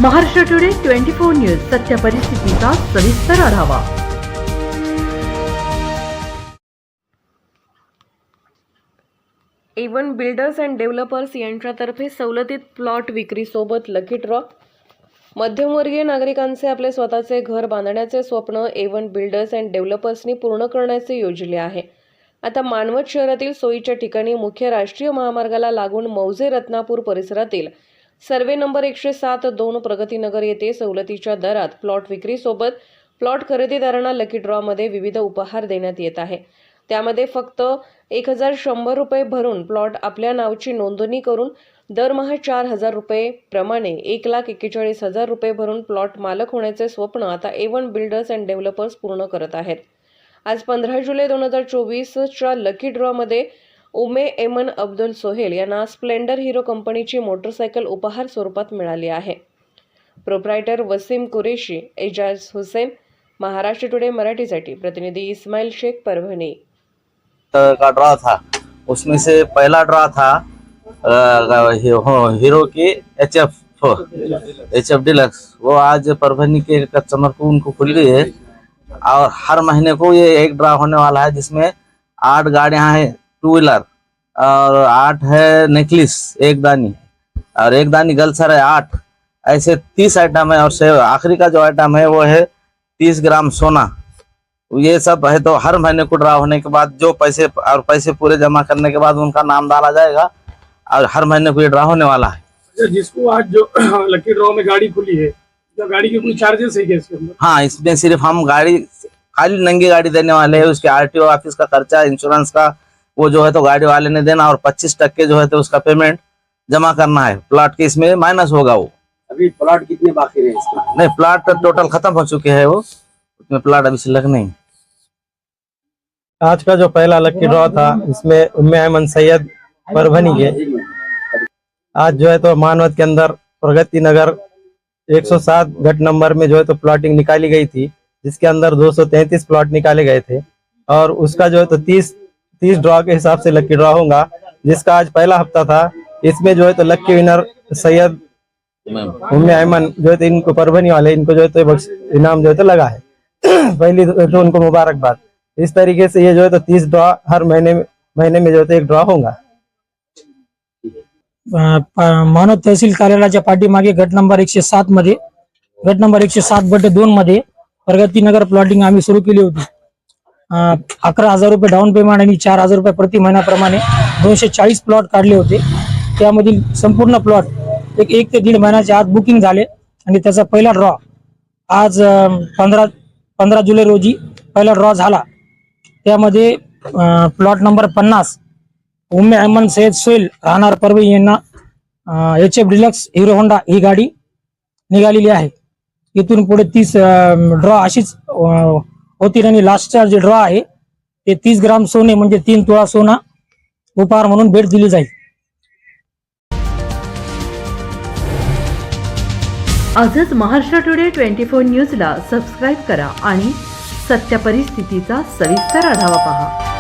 Maharashtra today 24 news सत्य परिस्थितीचा सविस्तर आढावा। A1 बिल्डर्स अँड डेव्हलपर्स यांच्यातर्फे सवलतीत प्लॉट विक्रीसोबत लकी ड्रॉ। मध्यमवर्गीय नागरिकांचे आपले स्वतःचे घर बांधण्याचे स्वप्न A1 बिल्डर्स अँड डेव्हलपर्सनी पूर्ण करण्याचे योजले आहे। आता मानवत शहरातील सोयीच्या ठिकाणी मुख्य राष्ट्रीय महामार्गाला लागून मौजे रत्नापूर परिसरातील सर्वे नंबर 107-2 प्रगतीनगर येथे सवलतीच्या दरात प्लॉट विक्रीसोबत प्लॉट खरेदीदारांना लकी ड्रॉमध्ये विविध उपहार देण्यात येत आहे। त्यामध्ये फक्त 1100 रुपये भरून प्लॉट आपल्या नावची नोंदणी करून दरमहा 4000 रुपये प्रमाणे 1,41,000 रुपये भरून प्लॉट मालक होण्याचे स्वप्न आता A1 बिल्डर्स अँड डेव्हलपर्स पूर्ण करत आहेत। आज 15 जुलै 2024च्या लकी ड्रॉमध्ये उमे एमन अब्दुल सोहेल यांना स्प्लेंडर हिरो कंपनीची मोटरसायकल उपहार स्वरूपात मिळाली आहे। प्रोप्रायटर वसीम कुरेशी, एजाज हुसेन, महाराष्ट्र टुडे मराठीसाठी प्रतिनिधी इस्माइल शेख, परभणी। का ड्रॉ था, उसमें से पहला ड्रॉ था हीरो की HF डिलक्स। वो आज परभनी के कस्टमर को उनको खुल गई है और हर महीने को ये एक ड्रॉ होने वाला है, जिसमें 8 गाड़ियां हैं 2 व्हीलर और 8 है नेकलेस एक दानी और एक दानी गलसर है 8। ऐसे 30 आइटम है और आखिरी का जो आइटम है वो है 30 ग्राम सोना। ये सब है तो हर महीने को ड्रा होने के बाद जो पैसे पूरे जमा करने के बाद उनका नाम डाला जाएगा और हर महीने को ये ड्रा होने वाला है। जिसको आज जो लकी ड्रॉ में गाड़ी खुली है, तो गाड़ी के कोई चार्जेस है क्या इसके अंदर? हाँ, इसमें सिर्फ हम गाड़ी खाली नंगी गाड़ी देने वाले हैं। उसके RTO ऑफिस का खर्चा, इंश्योरेंस का वो जो है तो गाड़ी वाले ने देना और 25% जो है तो उसका पेमेंट जमा करना है। प्लॉट के इसमें माइनस होगा वो। अभी प्लॉट कितने बाकी रहे इसमें? नहीं, प्लॉट टोटल खत्म हो चुके हैं, वो उसमें प्लॉट अभी सिलक नहीं। आज का जो पहला लकी ड्रॉ था इसमें उम्मे अहमद सैयद परभनी के आज जो है तो मानवत के अंदर प्रगति नगर 107 गट नंबर में जो है तो प्लॉटिंग निकाली गई थी, जिसके अंदर 233 प्लॉट निकाले गए थे और उसका जो है तो 30 ड्रॉ के हिसाब से लकी ड्रॉ होगा, जिसका आज पहला हफ्ता था। इसमें जो है तो लकी विनर सैयद उम्मे अहमद जो है तो इनको परभनी वाले इनको जो है तो इनाम जो है तो लगा है। पहली तो उनको मुबारकबाद। इस तरीके से ये जो है तो 30 ड्रॉ हर महीने में जो है तो एक ड्रॉ होगा। मानवत तहसील कार्यालयाच्या पाठीमागे गट नंबर 107 मध्ये गट नंबर 107/2 मध्ये प्रगतीनगर प्लॉटिंग आम्ही सुरू केली होती। 11,000 रुपये डाऊन पेमेंट आणि 4,000 रुपये प्रति महिन्याप्रमाणे 240 प्लॉट काढले होते। त्यामधील संपूर्ण प्लॉट एक ते दीड महिन्याच्या आत बुकिंग झाले आणि त्याचा पहिला ड्रॉ आज 15 जुलै रोजी पहिला ड्रॉ झाला। त्यामध्ये प्लॉट नंबर 50 उम्मे अहमद सैयद सोहेल राहणार परभणी यांना HF डिलक्स हिरो होंडा ही गाडी निघालेली आहे। इथून पुढे 30 ड्रॉ अशीच होतील आणि लास्टचा जे ड्रॉ आहे ते 30 ग्राम सोने म्हणजे 3 तोळा सोना उपहार म्हणून भेट दिली जाईल। आजच महाराष्ट्र टुडे 24 न्यूजला सबस्क्राईब करा आणि सत्य परिस्थितीचा सविस्तर आढावा पहा।